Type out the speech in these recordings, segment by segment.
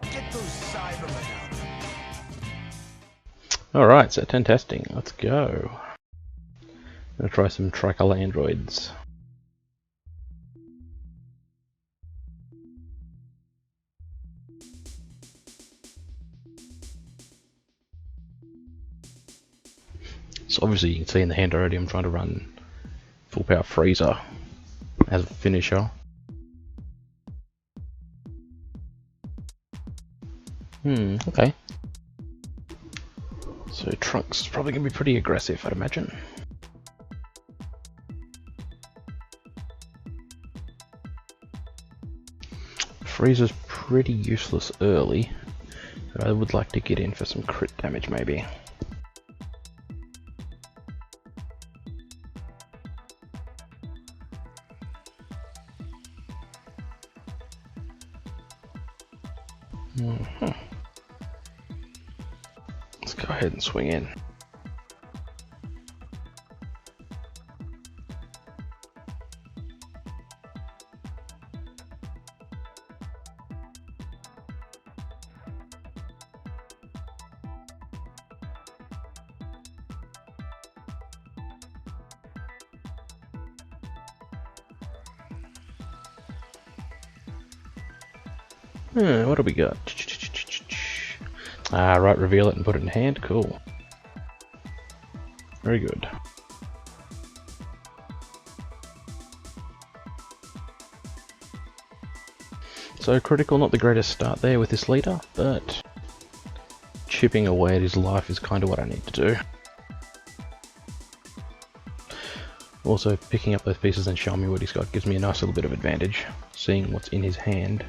Get those Cybermen out. Alright, so 10 testing. Let's go. I'm gonna try some tricolor androids. So obviously you can see in the hand already I'm trying to run full power freezer as a finisher. Okay. So Trunk's probably going to be pretty aggressive, I'd imagine. Freezer's pretty useless early, but I would like to get in for some crit damage maybe. Let's go ahead and swing in. What do we got? Ah, right, reveal it and put it in hand. Cool. Very good. So critical, not the greatest start there with this leader, but chipping away at his life is kind of what I need to do. Also, picking up those pieces and showing me what he's got gives me a nice little bit of advantage, seeing what's in his hand.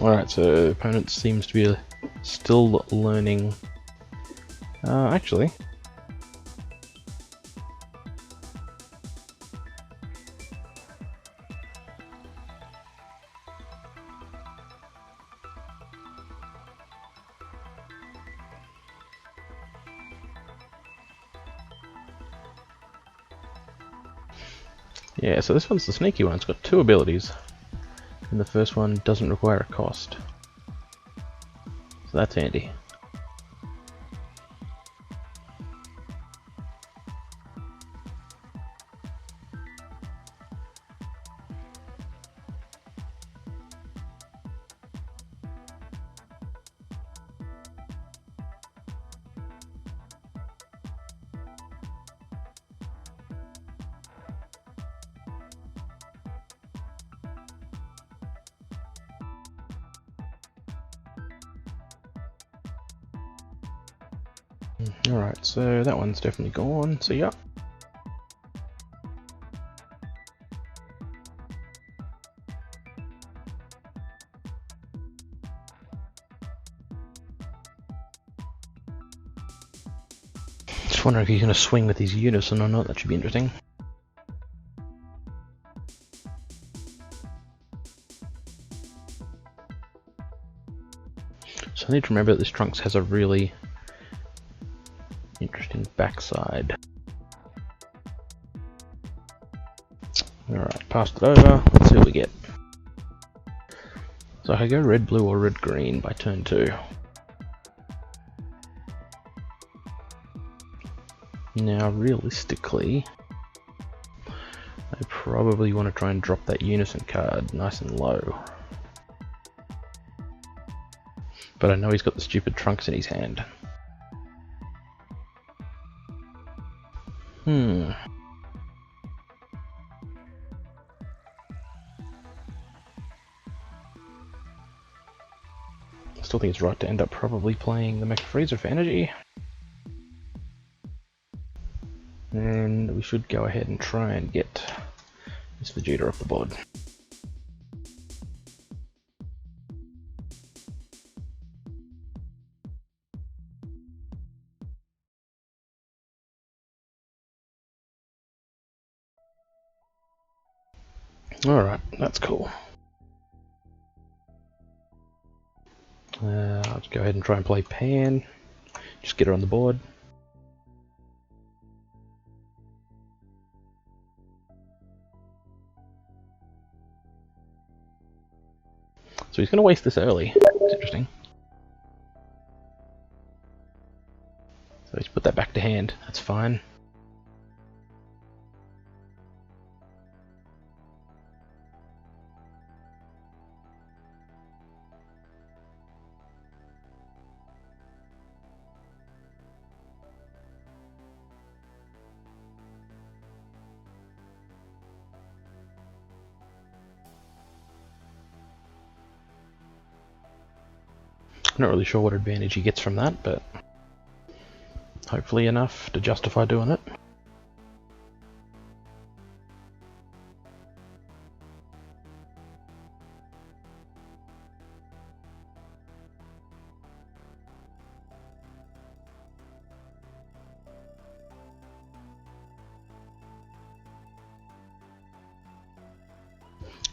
Alright, so opponent seems to be still learning. Actually. Yeah, so this one's the sneaky one. It's got two abilities. And the first one doesn't require a cost. So that's handy. Alright, so that one's definitely gone, so yeah. Just wondering if he's going to swing with his Unison or not, that should be interesting. So I need to remember that this Trunks has a really interesting backside. Alright, passed it over. Let's see what we get. So I go red, blue, or red, green by turn 2. Now, realistically, I probably want to try and drop that Unison card nice and low. But I know he's got the stupid Trunks in his hand. Still think it's right to end up probably playing the Mecha Freezer for energy. And we should go ahead and try and get this Vegeta off the board. Alright, that's cool. I'll just go ahead and try and play Pan. Just get her on the board. So he's going to waste this early. It's interesting. So he's put that back to hand. That's fine. I'm not really sure what advantage he gets from that, but hopefully enough to justify doing it.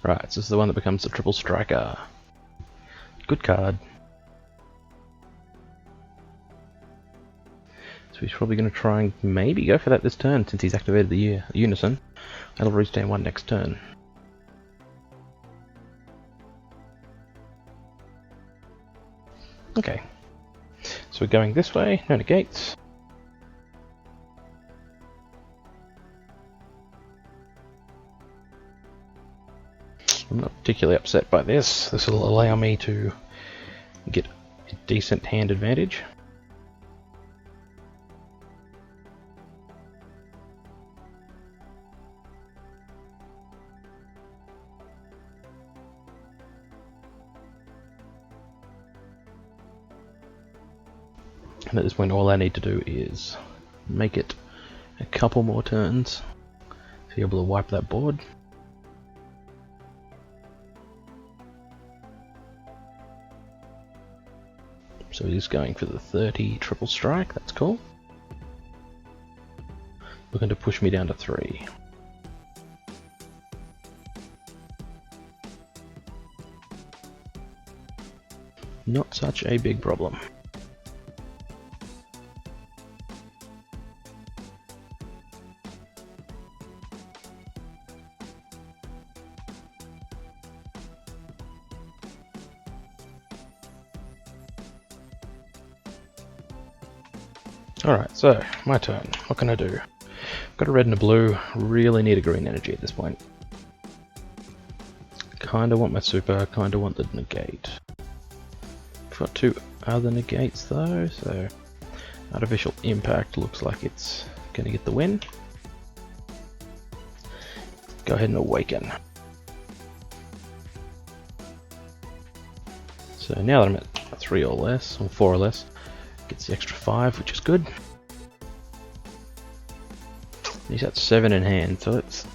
Right, so this is the one that becomes the triple striker. Good card. So he's probably going to try and maybe go for that this turn since he's activated the Unison. That'll restand one next turn. Okay. So we're going this way, no negates. I'm not particularly upset by this. This will allow me to get a decent hand advantage. And at this point all I need to do is make it a couple more turns to be able to wipe that board. So he's going for the 30 triple strike, that's cool. Looking to push me down to 3. Not such a big problem. Alright, so, my turn. What can I do? Got a red and a blue, really need a green energy at this point. Kinda want my super, kinda want the negate. Got 2 other negates though, so artificial impact looks like it's gonna get the win. Go ahead and awaken. So now that I'm at 3 or less, or 4 or less, gets the extra 5, which is good. He's got 7 in hand, so let's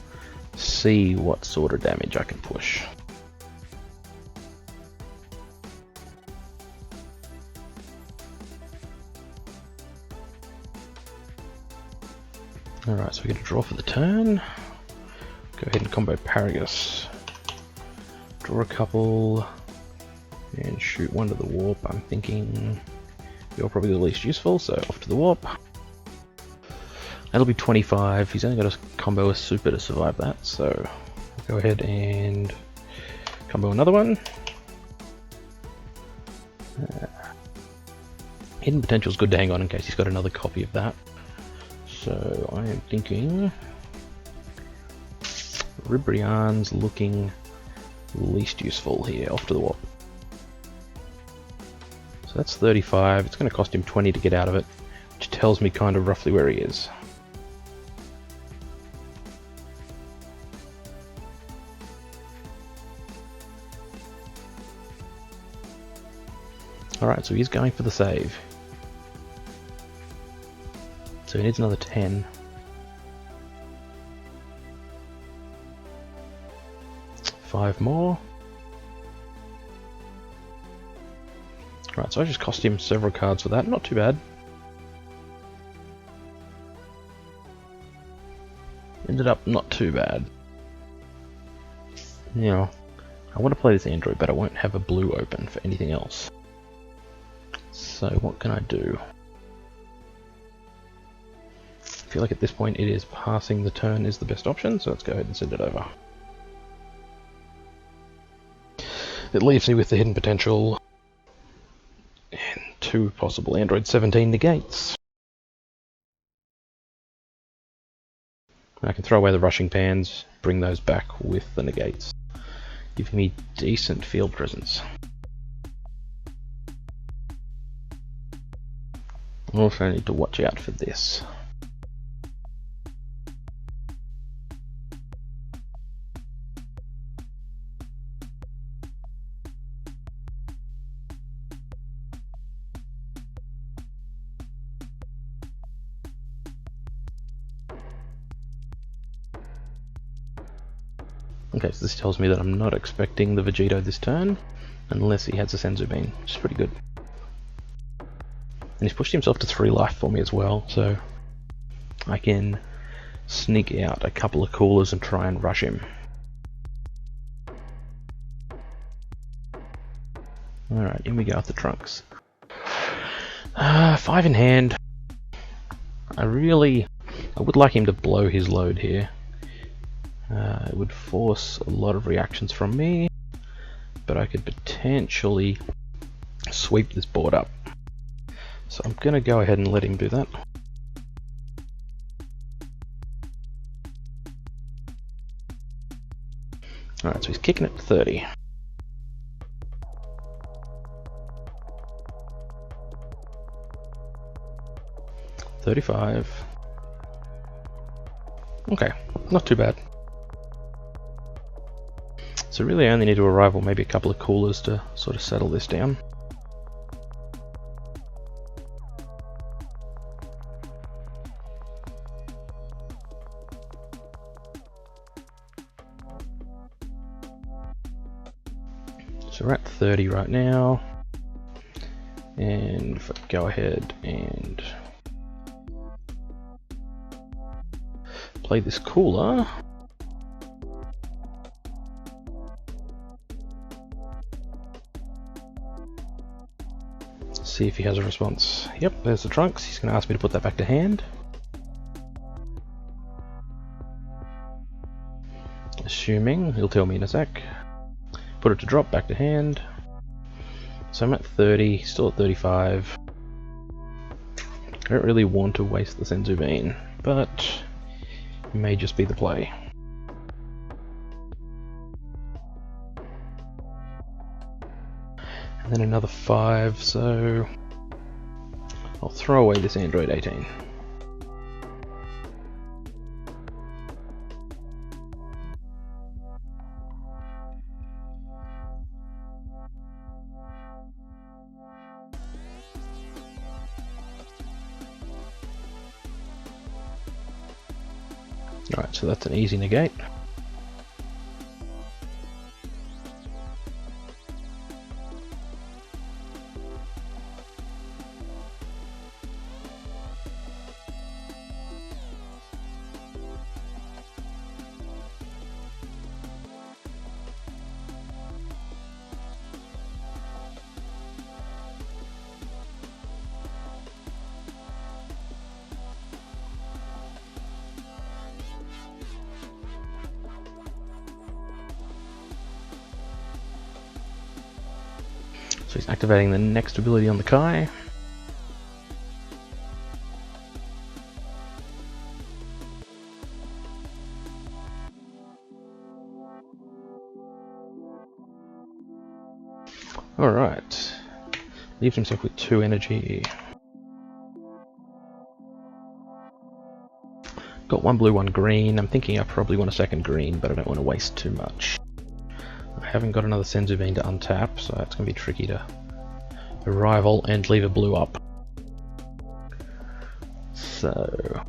see what sort of damage I can push. Alright, so we get a draw for the turn. Go ahead and combo Paragus. Draw a couple and shoot one to the warp. I'm thinking you're probably the least useful, so off to the warp. That'll be 25. He's only got to combo a super to survive that, so I'll go ahead and combo another one. Hidden Potential is good to hang on in case he's got another copy of that. So I am thinking Ribrian's looking least useful here, off to the warp. So that's 35. It's going to cost him 20 to get out of it, which tells me kind of roughly where he is. Alright, so he's going for the save. So he needs another 10. Five more. Right, so I just cost him several cards for that. Not too bad. Ended up not too bad. you know, I want to play this android, but I won't have a blue open for anything else. So what can I do? I feel like at this point it is passing the turn is the best option, so let's go ahead and send it over. It leaves me with the hidden potential and 2 possible Android 17 negates. I can throw away the rushing pans, bring those back with the negates, giving me decent field presence. I also need to watch out for this. Okay, so this tells me that I'm not expecting the Vegito this turn, unless he has a Senzu Bean, which is pretty good. And he's pushed himself to 3 life for me as well, so I can sneak out a couple of coolers and try and rush him. Alright, in we go with the trunks. 5 in hand. I would like him to blow his load here. It would force a lot of reactions from me, but I could potentially sweep this board up. So I'm going to go ahead and let him do that. Alright, so he's kicking it to 30. $35. Okay, not too bad. So really I only need to arrival maybe a couple of coolers to sort of settle this down. So we're at 30 right now. And if I go ahead and play this cooler, see if he has a response. Yep, there's the trunks. He's going to ask me to put that back to hand. Assuming he'll tell me in a sec. Put it to drop, back to hand. So I'm at 30, still at 35. I don't really want to waste the Senzu Bean, but it may just be the play. And then another 5, so I'll throw away this Android 18. Alright, so that's an easy negate. So he's activating the next ability on the Kai. Alright. Leaves himself with 2 energy. Got 1 blue, 1 green. I'm thinking I probably want a second green, but I don't want to waste too much. I haven't got another Senzu Bean to untap, so that's going to be tricky to arrival and leave a blue up. So,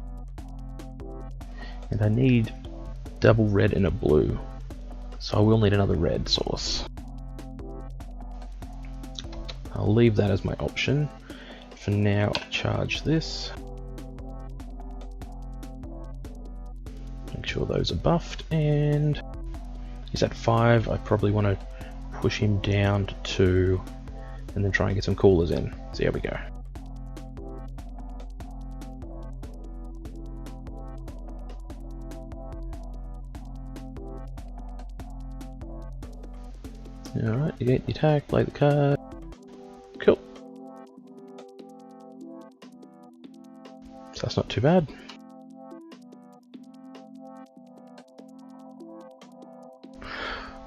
and I need double red and a blue, so I will need another red source. I'll leave that as my option. For now, I'll charge this. Make sure those are buffed, and He's at 5. I probably want to push him down to 2 and then try and get some coolers in. So here we go. Alright, you get the attack, play the card. Cool. So that's not too bad.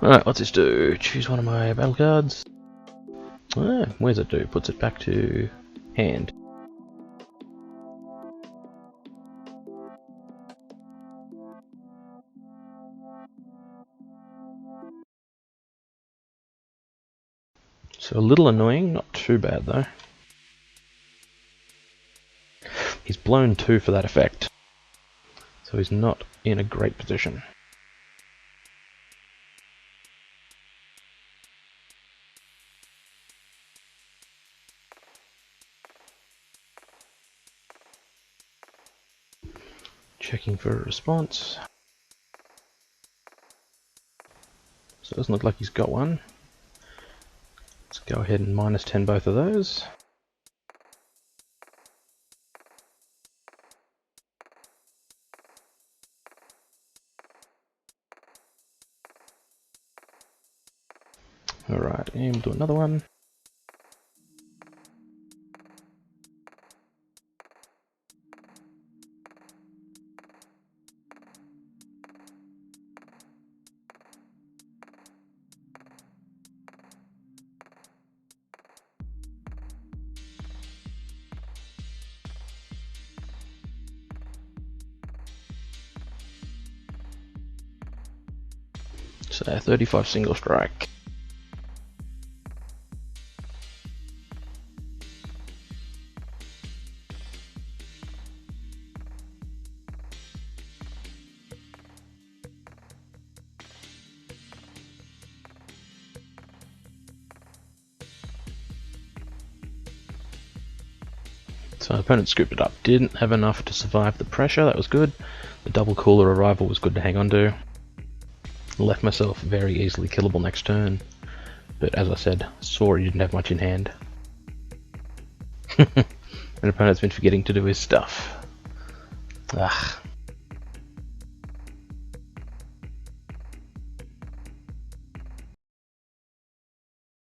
Alright, what's this do? Choose one of my battle cards. Ah, where's it do? Puts it back to hand. So a little annoying, not too bad though. He's blown 2 for that effect. So he's not in a great position. Checking for a response. So it doesn't look like he's got one. Let's go ahead and -10 both of those. Alright, and we'll do another one. So 35 single strike. So opponent scooped it up. Didn't have enough to survive the pressure, that was good. The double cooler arrival was good to hang on to. Left myself very easily killable next turn. But as I said, saw he didn't have much in hand. And opponent's been forgetting to do his stuff. Ah.